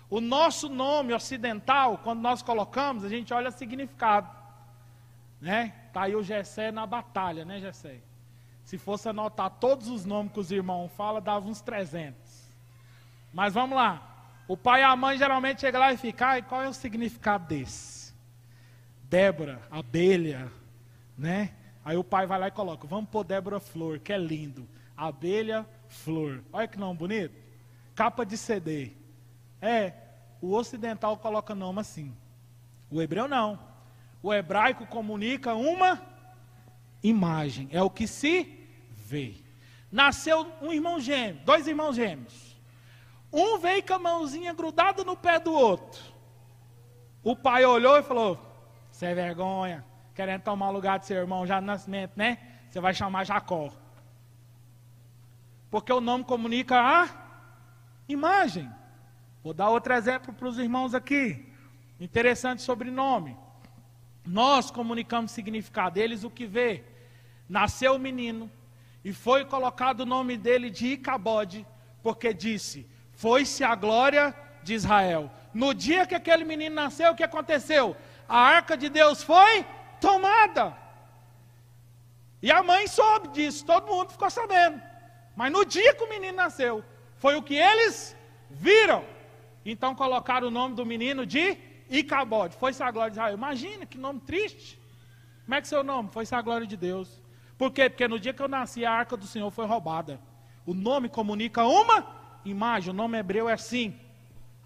O nosso nome ocidental, quando nós colocamos, a gente olha significado, né? Tá aí o Gessé na batalha, né, Gessé? Se fosse anotar todos os nomes que os irmãos falam, dava uns 300. Mas vamos lá. O pai e a mãe geralmente chegam lá e ficam, qual é o significado desse? Débora, abelha, né? Aí o pai vai lá e coloca, vamos pôr Débora Flor, que é lindo. Abelha, flor. Olha que nome bonito. Capa de CD. O ocidental coloca nome assim. O hebreu não. O hebraico comunica uma imagem. É o que se vê. Nasceu um irmão gêmeo, 2 irmãos gêmeos. Um veio com a mãozinha grudada no pé do outro. O pai olhou e falou, você é vergonha, querendo tomar o lugar do seu irmão já no nascimento, né? Você vai chamar Jacó. Porque o nome comunica a imagem. Vou dar outro exemplo para os irmãos aqui. Interessante sobrenome. Nós comunicamos o significado deles, o que vê. Nasceu o menino e foi colocado o nome dele de Icabode, porque disse, foi-se a glória de Israel. No dia que aquele menino nasceu, o que aconteceu? A arca de Deus foi tomada. E a mãe soube disso, todo mundo ficou sabendo. Mas no dia que o menino nasceu, foi o que eles viram. Então colocaram o nome do menino de Icabode. Foi-se a glória de Israel. Imagina que nome triste. Como é que é seu nome? Foi-se a glória de Deus. Por quê? Porque no dia que eu nasci, a arca do Senhor foi roubada. O nome comunica uma imagem. O nome hebreu é assim.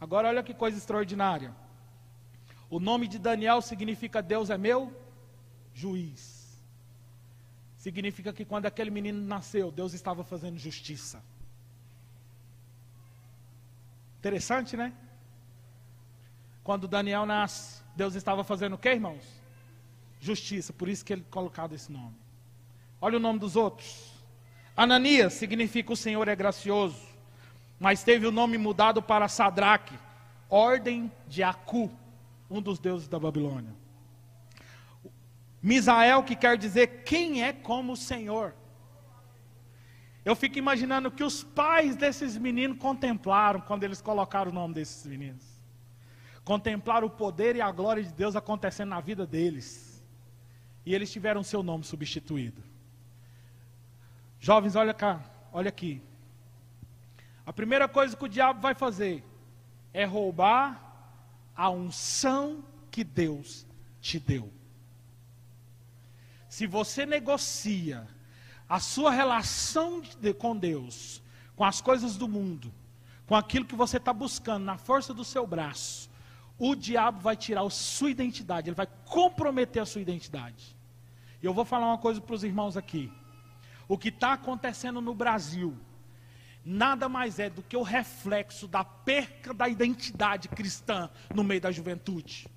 Agora olha que coisa extraordinária. O nome de Daniel significa Deus é meu juiz. Significa que quando aquele menino nasceu, Deus estava fazendo justiça. Interessante, né? Quando Daniel nasce, Deus estava fazendo o quê, irmãos? Justiça, por isso que ele colocado esse nome. Olha o nome dos outros. Ananias significa o Senhor é gracioso, mas teve o nome mudado para Sadraque, ordem de Acu, um dos deuses da Babilônia. Misael, que quer dizer quem é como o Senhor. Eu fico imaginando que os pais desses meninos contemplaram quando eles colocaram o nome desses meninos. Contemplaram o poder e a glória de Deus acontecendo na vida deles. E eles tiveram seu nome substituído. Jovens, olha cá, olha aqui. A primeira coisa que o diabo vai fazer é roubar a unção que Deus te deu. Se você negocia a sua relação com Deus, com as coisas do mundo, com aquilo que você está buscando na força do seu braço, o diabo vai tirar a sua identidade, ele vai comprometer a sua identidade. E eu vou falar uma coisa para os irmãos aqui. O que está acontecendo no Brasil, nada mais é do que o reflexo da perca da identidade cristã no meio da juventude.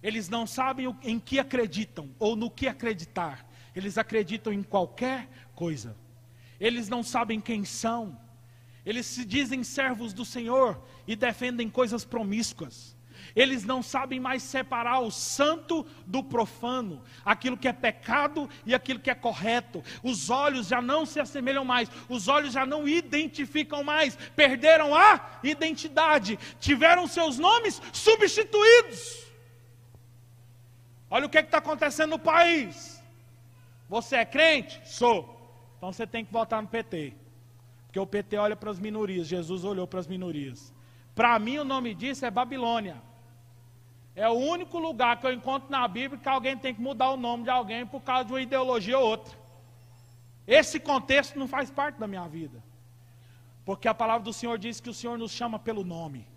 Eles não sabem em que acreditam ou no que acreditar. Eles acreditam em qualquer coisa. Eles não sabem quem são. Eles se dizem servos do Senhor e defendem coisas promíscuas. Eles não sabem mais separar o santo do profano, aquilo que é pecado e aquilo que é correto. Os olhos já não se assemelham mais, os olhos já não identificam mais, perderam a identidade, tiveram seus nomes substituídos. Olha o que está acontecendo no país. Você é crente? Sou. Então você tem que votar no PT. Porque o PT olha para as minorias, Jesus olhou para as minorias. Para mim o nome disso é Babilônia. É o único lugar que eu encontro na Bíblia que alguém tem que mudar o nome de alguém por causa de uma ideologia ou outra. Esse contexto não faz parte da minha vida. Porque a palavra do Senhor diz que o Senhor nos chama pelo nome.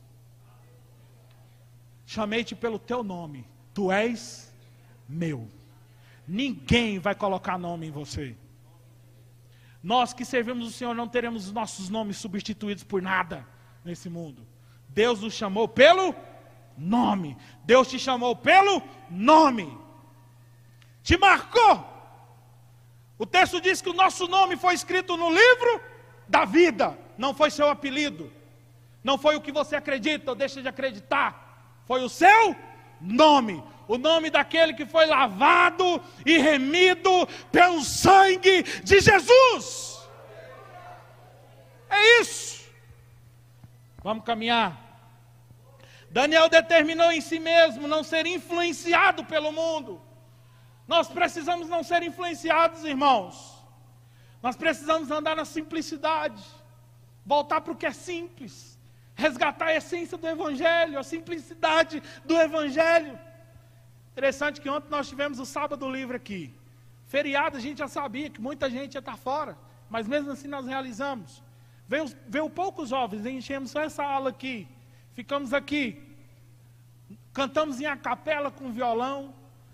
Chamei-te pelo teu nome. Tu és meu. Ninguém vai colocar nome em você. Nós que servimos o Senhor não teremos os nossos nomes substituídos por nada nesse mundo. Deus nos chamou pelo nome. Deus te chamou pelo nome. Te marcou. O texto diz que o nosso nome foi escrito no livro da vida. Não foi seu apelido. Não foi o que você acredita ou deixa de acreditar. Foi o seu nome. O nome daquele que foi lavado e remido pelo sangue de Jesus. É isso. Vamos caminhar. Daniel determinou em si mesmo não ser influenciado pelo mundo. Nós precisamos não ser influenciados, irmãos. Nós precisamos andar na simplicidade. Voltar para o que é simples. Resgatar a essência do Evangelho, a simplicidade do Evangelho. Interessante que ontem nós tivemos o sábado livre aqui. Feriado a gente já sabia que muita gente ia estar fora, mas mesmo assim nós realizamos. Veio poucos jovens, enchemos só essa aula aqui. Ficamos aqui, cantamos em a capela com violão,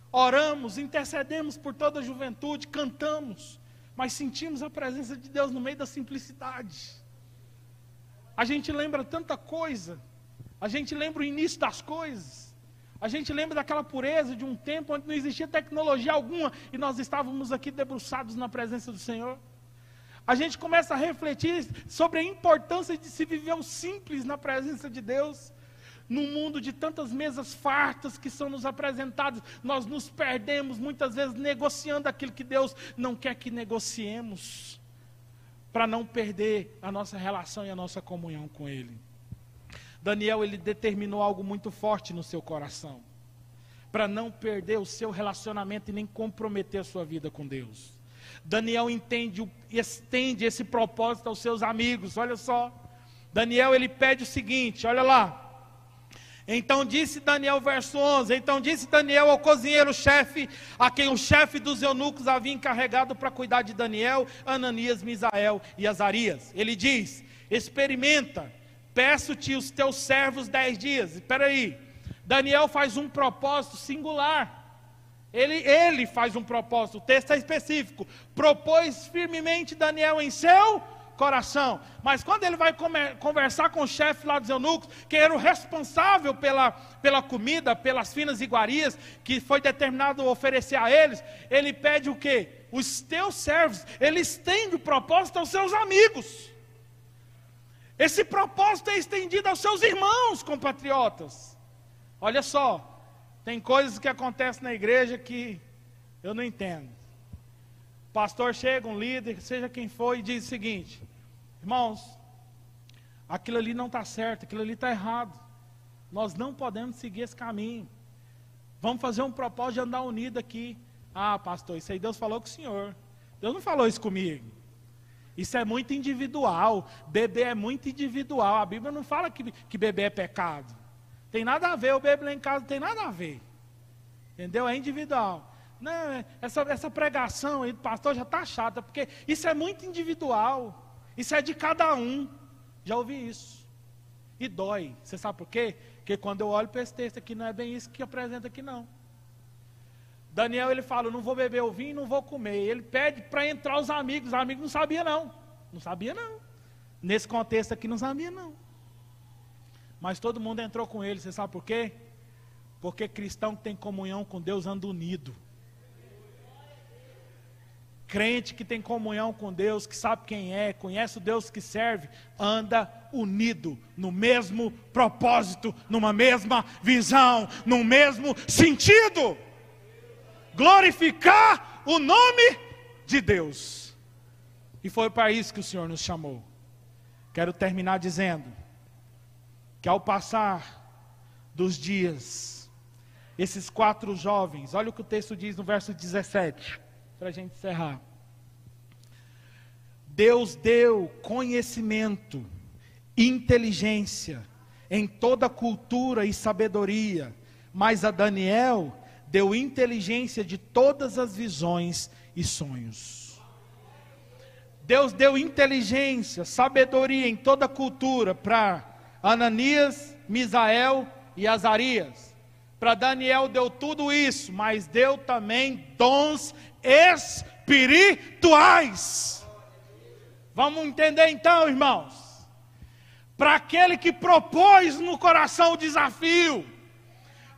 oramos, intercedemos por toda a juventude, cantamos, mas sentimos a presença de Deus no meio da simplicidade. A gente lembra tanta coisa, a gente lembra o início das coisas. A gente lembra daquela pureza de um tempo onde não existia tecnologia alguma e nós estávamos aqui debruçados na presença do Senhor. A gente começa a refletir sobre a importância de se viver o simples na presença de Deus. Num mundo de tantas mesas fartas que são nos apresentadas, nós nos perdemos muitas vezes negociando aquilo que Deus não quer que negociemos, para não perder a nossa relação e a nossa comunhão com Ele. Daniel, ele determinou algo muito forte no seu coração, para não perder o seu relacionamento e nem comprometer a sua vida com Deus. Daniel estende esse propósito aos seus amigos, olha só. Daniel, ele pede o seguinte, olha lá. Então disse Daniel, verso 11, então disse Daniel ao cozinheiro-chefe, a quem o chefe dos eunucos havia encarregado para cuidar de Daniel, Ananias, Misael e Azarias. Ele diz, experimenta, peço-te os teus servos 10 dias. Espera aí, Daniel faz um propósito singular. Ele faz um propósito, o texto é específico. Propôs firmemente Daniel em seu coração. Mas quando ele vai conversar com o chefe lá dos eunucos, que era o responsável pela comida, pelas finas iguarias, que foi determinado oferecer a eles, ele pede o quê? Os teus servos. Ele estende o propósito aos seus amigos. Esse propósito é estendido aos seus irmãos, compatriotas. Olha só, tem coisas que acontecem na igreja que eu não entendo. O pastor chega, um líder, seja quem for, e diz o seguinte: irmãos, aquilo ali não está certo, aquilo ali está errado. Nós não podemos seguir esse caminho. Vamos fazer um propósito de andar unido aqui. Ah, pastor, isso aí Deus falou com o senhor. Deus não falou isso comigo. Isso é muito individual. Beber é muito individual. A Bíblia não fala que beber é pecado. Tem nada a ver, eu bebo lá em casa, não tem nada a ver. Entendeu? É individual. Não, essa pregação aí do pastor já está chata, porque isso é muito individual. Isso é de cada um. Já ouvi isso. E dói. Você sabe por quê? Porque quando eu olho para esse texto aqui, não é bem isso que apresenta aqui não. Daniel, ele fala, eu não vou beber o vinho, não vou comer. Ele pede para entrar os amigos não sabiam não. Não sabia não. Nesse contexto aqui não sabia não. Mas todo mundo entrou com ele, você sabe por quê? Porque cristão que tem comunhão com Deus anda unido. Crente que tem comunhão com Deus, que sabe quem é, conhece o Deus que serve, anda unido no mesmo propósito, numa mesma visão, no mesmo sentido. Glorificar o nome de Deus. E foi para isso que o Senhor nos chamou. Quero terminar dizendo que ao passar dos dias, esses 4 jovens, olha o que o texto diz no verso 17, para a gente encerrar. Deus deu conhecimento, inteligência, em toda cultura e sabedoria, mas a Daniel deu inteligência de todas as visões e sonhos. Deus deu inteligência, sabedoria em toda cultura para Ananias, Misael e Azarias. Para Daniel deu tudo isso, mas deu também dons espirituais. Vamos entender então, irmãos? Para aquele que propôs no coração o desafio,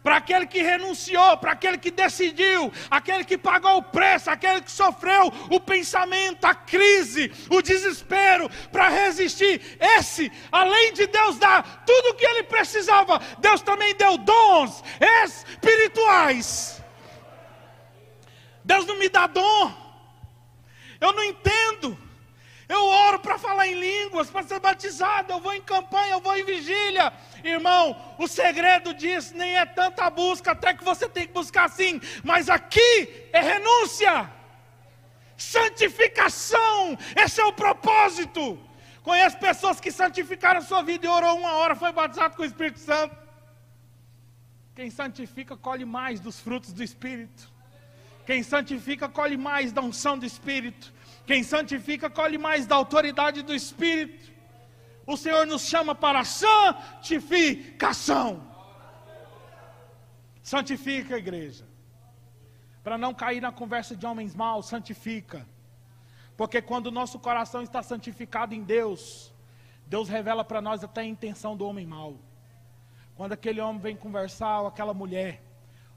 para aquele que renunciou, para aquele que decidiu, aquele que pagou o preço, aquele que sofreu o pensamento, a crise, o desespero, para resistir. Esse, além de Deus dar tudo o que ele precisava, Deus também deu dons espirituais. Deus não me dá dom, eu não entendo. Eu oro para falar em línguas, para ser batizado, eu vou em campanha, eu vou em vigília. Irmão, o segredo disso nem é tanta busca, até que você tem que buscar sim, mas aqui é renúncia, santificação, esse é o propósito. Conheço pessoas que santificaram a sua vida e orou 1 hora, foi batizado com o Espírito Santo. Quem santifica colhe mais dos frutos do Espírito. Quem santifica colhe mais da unção do Espírito. Quem santifica colhe mais da autoridade do Espírito. O Senhor nos chama para santificação. Santifica a igreja. Para não cair na conversa de homens maus, santifica. Porque quando o nosso coração está santificado em Deus, Deus revela para nós até a intenção do homem mau. Quando aquele homem vem conversar, ou aquela mulher,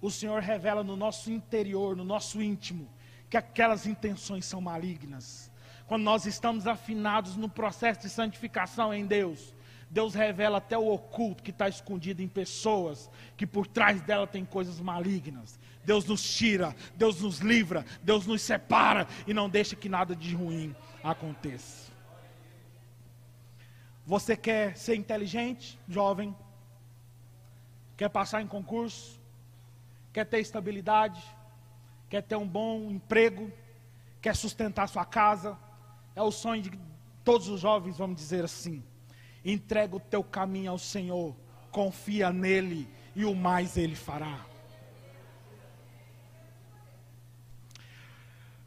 o Senhor revela no nosso interior, no nosso íntimo, que aquelas intenções são malignas. Quando nós estamos afinados no processo de santificação em Deus, Deus revela até o oculto que está escondido em pessoas, que por trás dela tem coisas malignas. Deus nos tira, Deus nos livra, Deus nos separa e não deixa que nada de ruim aconteça. Você quer ser inteligente, jovem? Quer passar em concurso? Quer ter estabilidade? Quer ter um bom emprego? Quer sustentar sua casa? É o sonho de todos os jovens, vamos dizer assim. Entrega o teu caminho ao Senhor, confia nele e o mais ele fará.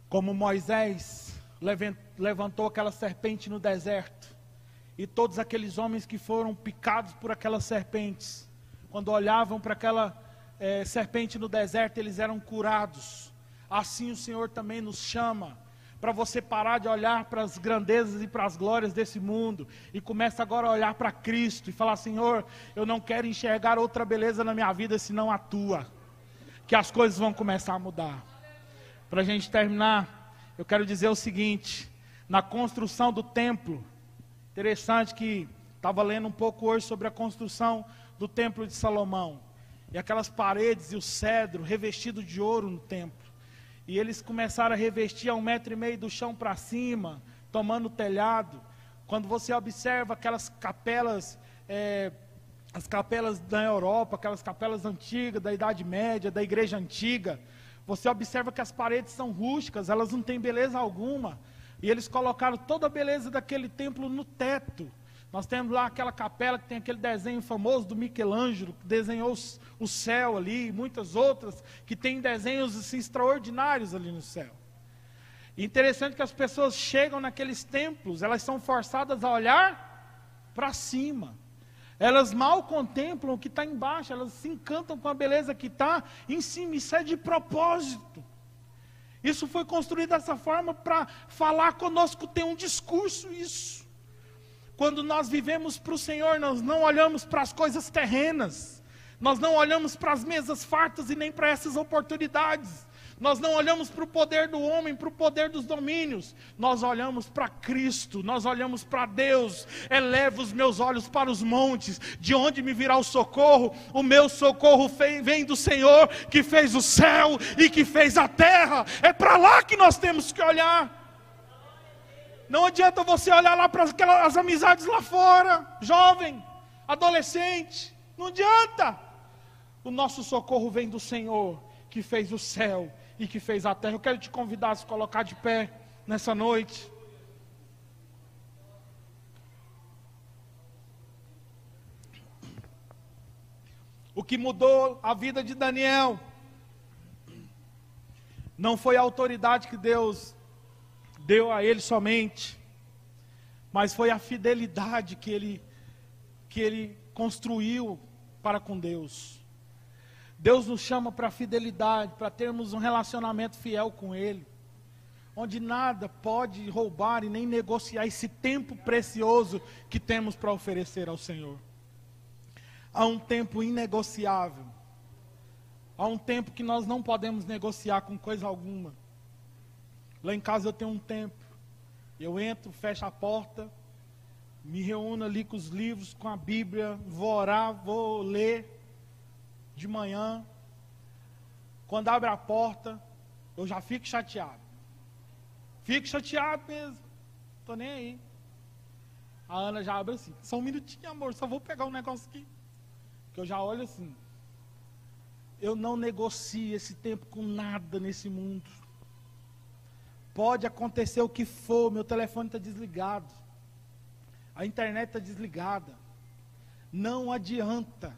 Como Moisés levantou aquela serpente no deserto, e todos aqueles homens que foram picados por aquelas serpentes, quando olhavam para aquela serpente no deserto, eles eram curados. Assim o Senhor também nos chama, para você parar de olhar para as grandezas e para as glórias desse mundo, e começa agora a olhar para Cristo, e falar: Senhor, eu não quero enxergar outra beleza na minha vida, senão a Tua, que as coisas vão começar a mudar. Para a gente terminar, eu quero dizer o seguinte: na construção do templo, interessante que estava lendo um pouco hoje sobre a construção do templo de Salomão, e aquelas paredes e o cedro revestido de ouro no templo, e eles começaram a revestir a 1,5 metro do chão para cima, tomando o telhado. Quando você observa aquelas capelas, as capelas da Europa, aquelas capelas antigas, da Idade Média, da igreja antiga, você observa que as paredes são rústicas, elas não têm beleza alguma, e eles colocaram toda a beleza daquele templo no teto. Nós temos lá aquela capela que tem aquele desenho famoso do Michelangelo, que desenhou o céu ali, e muitas outras que têm desenhos assim, extraordinários ali no céu. E interessante que as pessoas chegam naqueles templos, elas são forçadas a olhar para cima. Elas mal contemplam o que está embaixo, elas se encantam com a beleza que está em cima. Isso é de propósito. Isso foi construído dessa forma para falar conosco, tem um discurso isso. Quando nós vivemos para o Senhor, nós não olhamos para as coisas terrenas, nós não olhamos para as mesas fartas e nem para essas oportunidades. Nós não olhamos para o poder do homem, para o poder dos domínios. Nós olhamos para Cristo, nós olhamos para Deus. Eleva os meus olhos para os montes, de onde me virá o socorro? O meu socorro vem do Senhor, que fez o céu e que fez a terra. É para lá que nós temos que olhar. Não adianta você olhar lá para aquelas amizades lá fora, jovem, adolescente. Não adianta. O nosso socorro vem do Senhor, que fez o céu e que fez a terra. Eu quero te convidar a se colocar de pé nessa noite. O que mudou a vida de Daniel não foi a autoridade que Deus deu a ele somente, mas foi a fidelidade que ele construiu para com Deus. Deus nos chama para a fidelidade, para termos um relacionamento fiel com Ele, onde nada pode roubar e nem negociar esse tempo precioso que temos para oferecer ao Senhor. Há um tempo inegociável, há um tempo que nós não podemos negociar com coisa alguma. Lá em casa eu tenho um tempo, eu entro, fecho a porta, me reúno ali com os livros, com a Bíblia, vou orar, vou ler de manhã. Quando abre a porta, eu já fico chateado. Fico chateado mesmo, estou nem aí. A Ana já abre assim, só um minutinho, amor, só vou pegar um negócio aqui. Que eu já olho assim, eu não negocio esse tempo com nada nesse mundo. Pode acontecer o que for, meu telefone está desligado, a internet está desligada, não adianta,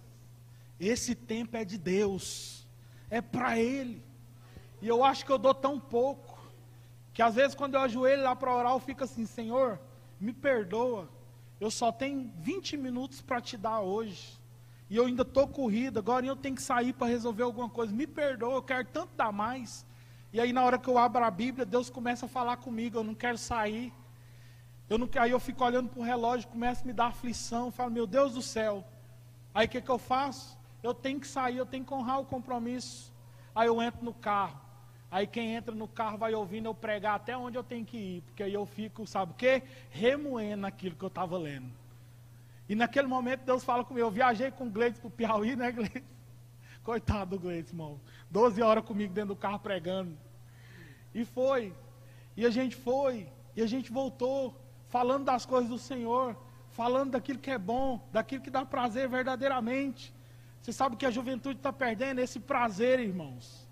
esse tempo é de Deus, é para Ele. E eu acho que eu dou tão pouco, que às vezes quando eu ajoelho lá para orar, eu fico assim, Senhor, me perdoa, eu só tenho 20 minutos para te dar hoje, e eu ainda estou corrido, agora eu tenho que sair para resolver alguma coisa, me perdoa, eu quero tanto dar mais. E aí na hora que eu abro a Bíblia, Deus começa a falar comigo, eu não quero sair. Aí eu fico olhando para o relógio, começa a me dar aflição, falo, meu Deus do céu. Aí o que eu faço? Eu tenho que sair, eu tenho que honrar o compromisso. Aí eu entro no carro. Aí quem entra no carro vai ouvindo eu pregar até onde eu tenho que ir. Porque aí eu fico, sabe o quê? Remoendo aquilo que eu estava lendo. E naquele momento Deus fala comigo, eu viajei com o Gleides para o Piauí, né, Gleides? Coitado do Gleides, irmão. 12 horas comigo dentro do carro pregando. E foi. E a gente foi. E a gente voltou. Falando das coisas do Senhor. Falando daquilo que é bom. Daquilo que dá prazer verdadeiramente. Você sabe que a juventude está perdendo esse prazer, irmãos.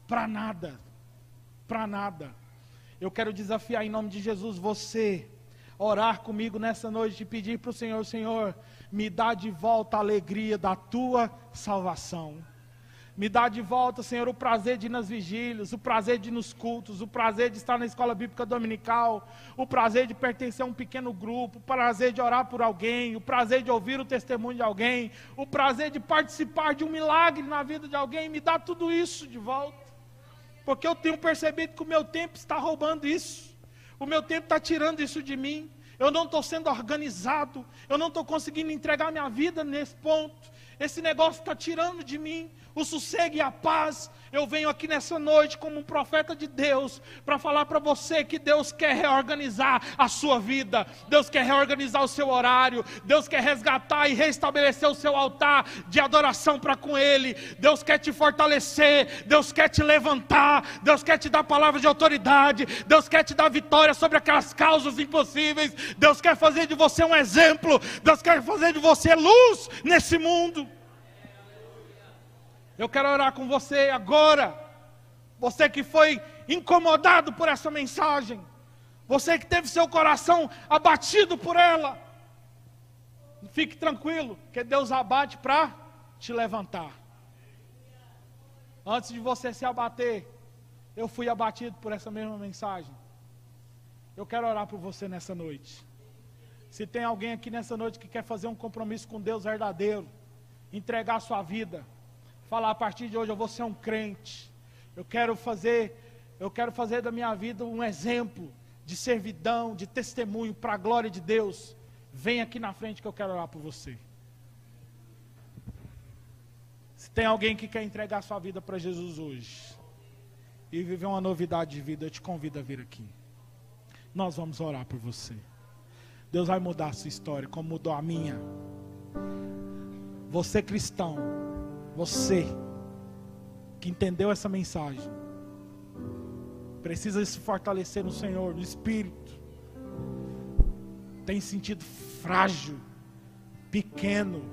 Para nada. Para nada. Eu quero desafiar em nome de Jesus você. Orar comigo nessa noite e pedir para o Senhor, Senhor, me dá de volta a alegria da tua salvação. Me dá de volta, Senhor, o prazer de ir nas vigílias, o prazer de ir nos cultos, o prazer de estar na escola bíblica dominical, o prazer de pertencer a um pequeno grupo, o prazer de orar por alguém, o prazer de ouvir o testemunho de alguém, o prazer de participar de um milagre na vida de alguém. Me dá tudo isso de volta, porque eu tenho percebido que o meu tempo está roubando isso, o meu tempo está tirando isso de mim. Eu não estou sendo organizado, eu não estou conseguindo entregar minha vida nesse ponto. Esse negócio está tirando de mim o sossego e a paz. Eu venho aqui nessa noite como um profeta de Deus para falar para você que Deus quer reorganizar a sua vida. Deus quer reorganizar o seu horário. Deus quer resgatar e restabelecer o seu altar de adoração para com Ele. Deus quer te fortalecer. Deus quer te levantar. Deus quer te dar palavra de autoridade. Deus quer te dar vitória sobre aquelas causas impossíveis. Deus quer fazer de você um exemplo. Deus quer fazer de você luz nesse mundo. Eu quero orar com você agora. Você que foi incomodado por essa mensagem. Você que teve seu coração abatido por ela. Fique tranquilo, que Deus abate para te levantar. Antes de você se abater, eu fui abatido por essa mesma mensagem. Eu quero orar por você nessa noite. Se tem alguém aqui nessa noite que quer fazer um compromisso com Deus verdadeiro, entregar a sua vida, falar, a partir de hoje eu vou ser um crente, eu quero fazer da minha vida um exemplo de servidão, de testemunho para a glória de Deus, vem aqui na frente que eu quero orar por você. Se tem alguém que quer entregar a sua vida para Jesus hoje, e viver uma novidade de vida, eu te convido a vir aqui. Nós vamos orar por você. Deus vai mudar a sua história, como mudou a minha. Você cristão, você que entendeu essa mensagem, precisa se fortalecer no Senhor, no Espírito. Tem sentido frágil, pequeno,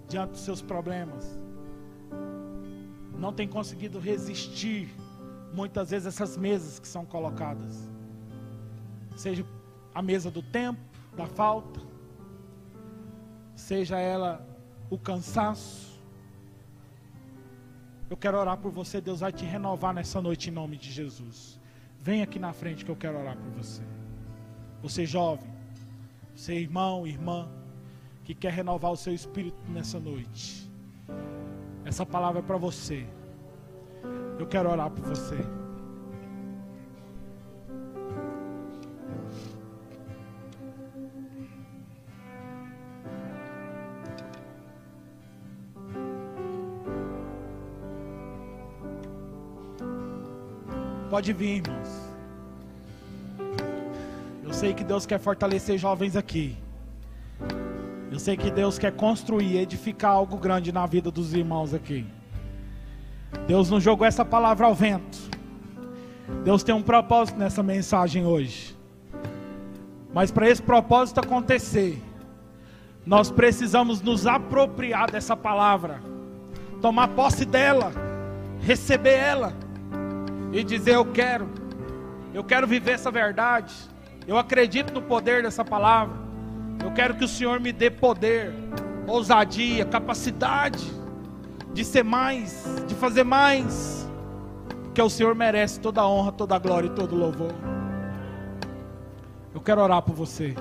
diante dos seus problemas. Não tem conseguido resistir, muitas vezes, essas mesas que são colocadas. Seja a mesa do tempo, da falta, seja ela o cansaço. Eu quero orar por você. Deus vai te renovar nessa noite em nome de Jesus. Vem aqui na frente que eu quero orar por você. Você jovem, você irmão, irmã, que quer renovar o seu espírito nessa noite. Essa palavra é para você. Eu quero orar por você. Pode vir, irmãos. Eu sei que Deus quer fortalecer jovens aqui. Eu sei que Deus quer construir, edificar algo grande na vida dos irmãos aqui. Deus não jogou essa palavra ao vento. Deus tem um propósito nessa mensagem hoje. Mas para esse propósito acontecer, nós precisamos nos apropriar dessa palavra, tomar posse dela, receber ela e dizer: eu quero viver essa verdade. Eu acredito no poder dessa palavra. Eu quero que o Senhor me dê poder, ousadia, capacidade de ser mais, de fazer mais, porque o Senhor merece toda a honra, toda a glória e todo o louvor. Eu quero orar por você.